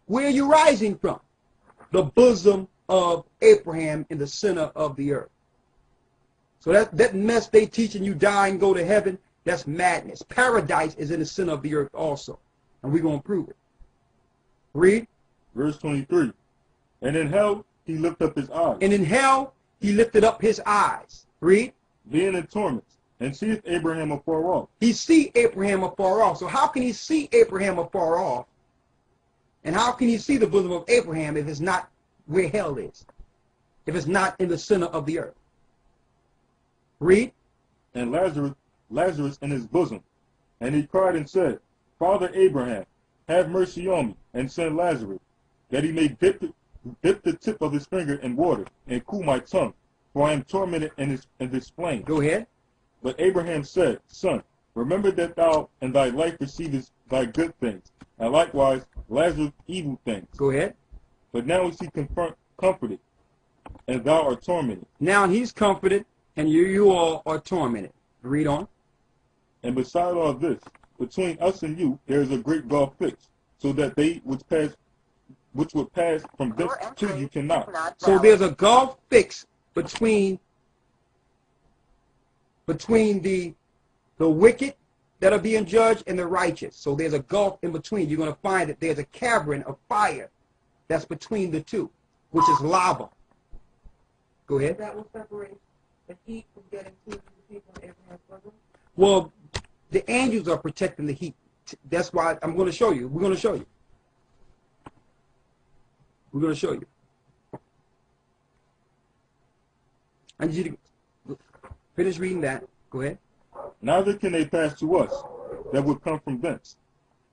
Where are you rising from? The bosom of Abraham in the center of the earth. So that mess they teaching you die and go to heaven, that's madness. Paradise is in the center of the earth also. And we're going to prove it. Read. Verse 23. And in hell he lifted up his eyes. And in hell he lifted up his eyes. Read. Being in torments, and seeth Abraham afar off. He see Abraham afar off. So how can he see Abraham afar off? And how can he see the bosom of Abraham if it's not where hell is? If it's not in the center of the earth? Read. And Lazarus in his bosom. And he cried and said, Father Abraham, have mercy on me, and send Lazarus, that he may dip the tip of his finger in water, and cool my tongue, for I am tormented in this flame. Go ahead. But Abraham said, Son, remember that thou in thy life receivest thy good things, and likewise Lazarus evil things. Go ahead. But now is he comforted, and thou art tormented. Now he's comforted, and you all are tormented. Read on. And beside all this, between us and you there is a great gulf fixed, so that they which would pass from this to you cannot. So there's a gulf fixed between the wicked that are being judged and the righteous. So there's a gulf in between. You're going to find that there's a cavern of fire that's between the two, which is lava. Go ahead. That will separate the heat from getting to the people in Abraham's bosom. Well, the angels are protecting the heat. That's why I'm going to show you. We're going to show you. We're going to show you. I need you to finish reading that. Go ahead. Neither can they pass to us that would come from thence.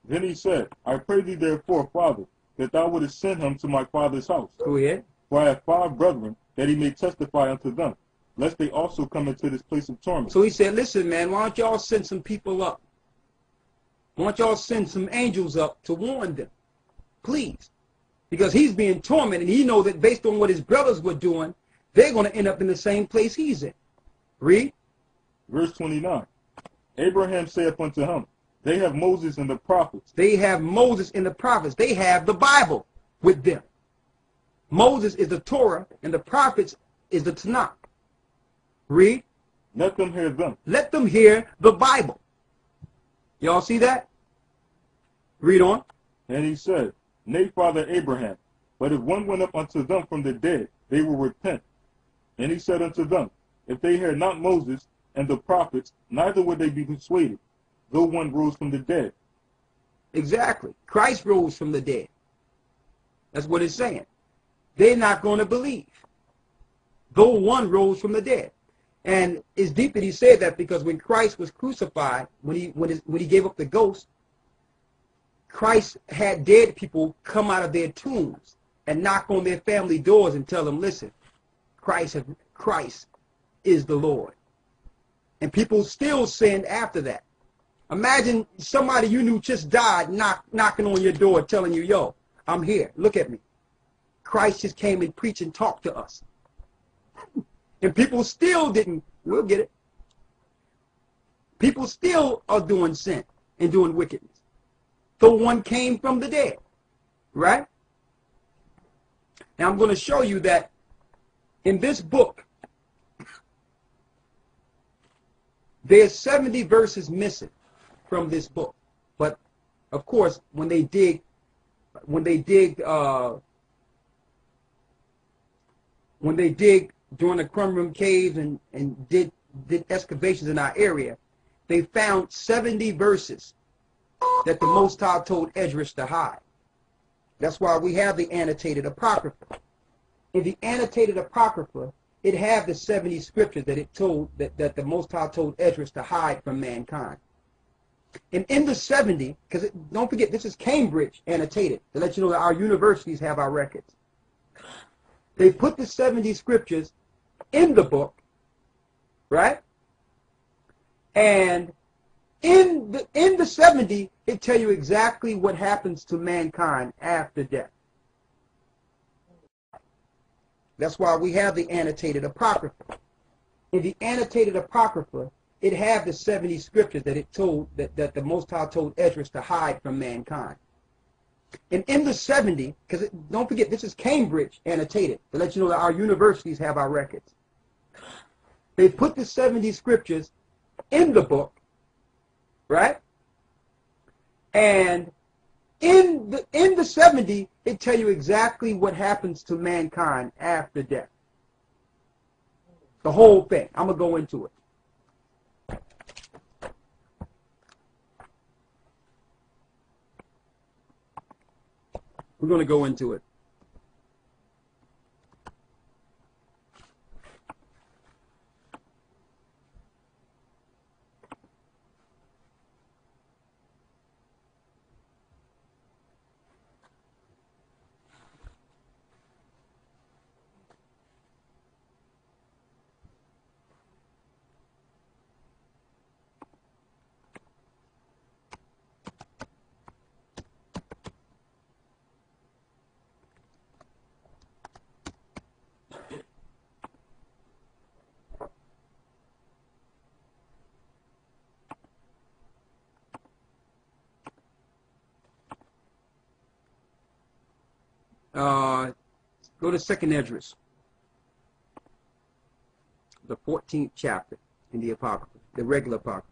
Then he said, I pray thee therefore, Father, that thou wouldest send him to my father's house. Go ahead. For I have 5 brethren, that he may testify unto them, lest they also come into this place of torment. So he said, listen, man, why don't y'all send some people up? Why don't y'all send some angels up to warn them? Please. Because he's being tormented, and he knows that based on what his brothers were doing, they're going to end up in the same place he's in. Read. Verse 29. Abraham saith unto him, they have Moses and the prophets. They have Moses and the prophets. They have the Bible with them. Moses is the Torah, and the prophets is the Tanakh. Read. Let them hear them. Let them hear the Bible. Y'all see that? Read on. And he said, Nay, Father Abraham, but if one went up unto them from the dead, they will repent. And he said unto them, if they hear not Moses and the prophets, neither would they be persuaded, though one rose from the dead. Exactly. Christ rose from the dead. That's what it's saying. They're not going to believe, though one rose from the dead. And it's deep that he said that, because when Christ was crucified, when he gave up the ghost, Christ had dead people come out of their tombs and knock on their family doors and tell them, listen, Christ is the Lord. And people still sinned after that. Imagine somebody you knew just died knocking on your door telling you, yo, I'm here. Look at me. Christ just came and preached and talked to us. And people still didn't. We'll get it. People still are doing sin and doing wickedness. Though one came from the dead. Right? Now I'm going to show you that in this book, there's 70 verses missing from this book. But of course, when they dig during the Qumran caves and did excavations in our area, they found 70 verses that the Most High told Esdras to hide. That's why we have the annotated Apocrypha. In the annotated Apocrypha, it had the 70 scriptures that it told that the Most High told Esdras to hide from mankind. And in the 70, because don't forget, this is Cambridge annotated, to let you know that our universities have our records. They put the 70 scriptures in the book, right? And in the 70, it tell you exactly what happens to mankind after death. That's why we have the annotated Apocrypha. In the annotated Apocrypha, it had the 70 scriptures that it told that the Most High told Esdras to hide from mankind. And in the 70, because don't forget, this is Cambridge annotated, to let you know that our universities have our records. They put the 70 scriptures in the book, right? And in the 70, it tell you exactly what happens to mankind after death. The whole thing. I'm going to go into it. We're going to go into it. Go to 2nd Esdras, the 14th chapter in the Apocrypha, the regular Apocrypha.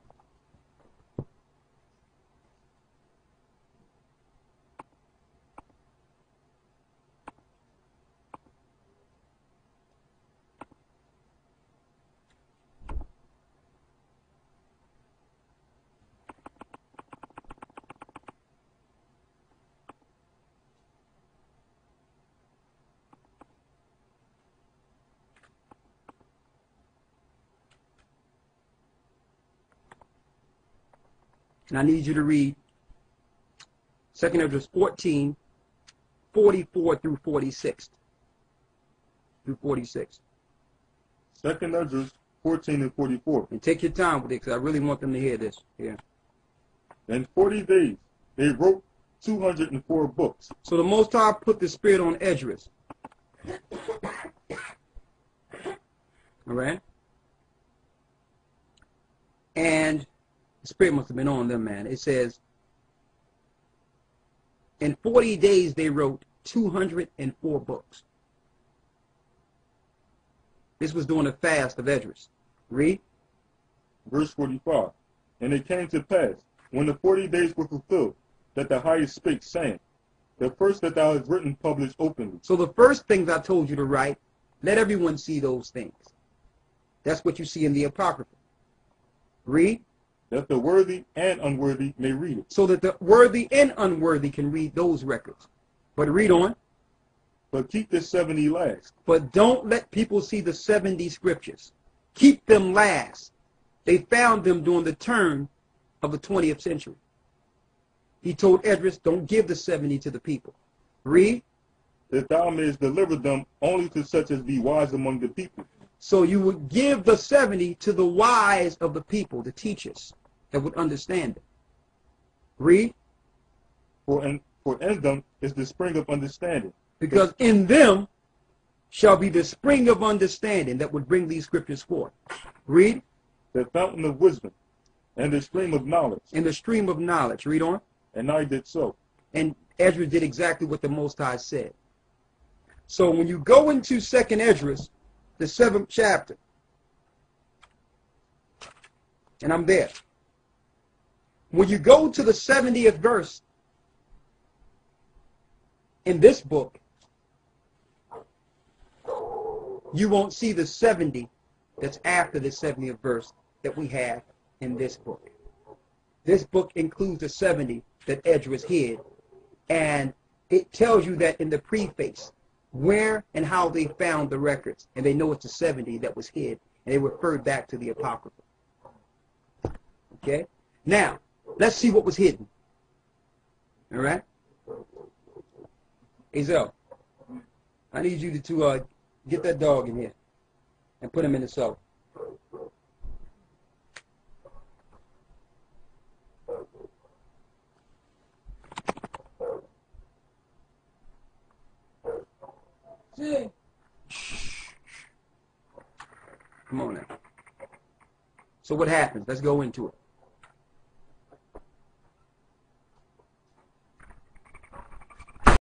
And I need you to read 2nd Esdras 14, 44 through 46. Through 46. 2nd Esdras 14 and 44. And take your time with it, because I really want them to hear this. Yeah. In 40 days, they wrote 204 books. So the Most High put the Spirit on Esdras. All right? And the Spirit must have been on them, man. It says, in 40 days they wrote 204 books. This was during the fast of Esdras. Read. Verse 45. And it came to pass, when the 40 days were fulfilled, that the highest spake, saying, the first that thou hast written published openly. So the first things I told you to write, let everyone see those things. That's what you see in the Apocrypha. Read. That the worthy and unworthy may read it. So that the worthy and unworthy can read those records. But read on. But keep the 70 last. But don't let people see the 70 scriptures. Keep them last. They found them during the turn of the 20th century. He told Esdras, don't give the 70 to the people. Read. That thou mayest deliver them only to such as be wise among the people. So you would give the 70 to the wise of the people, the teachers, that would understand it. Read. For in them is the spring of understanding. Because in them shall be the spring of understanding that would bring these scriptures forth. Read. The fountain of wisdom and the stream of knowledge. And the stream of knowledge. Read on. And I did so. And Esdras did exactly what the Most High said. So when you go into 2nd Esdras, the 7th chapter, and I'm there. When you go to the 70th verse in this book, you won't see the 70 that's after the 70th verse that we have in this book. This book includes the 70 that Esdras hid, and it tells you that in the preface where and how they found the records, and they know it's the 70 that was hid, and they referred back to the Apocrypha. Okay? Now, let's see what was hidden. All right? Azel, I need you to get that dog in here and put him in the cellar. See? Come on now. So what happens? Let's go into it.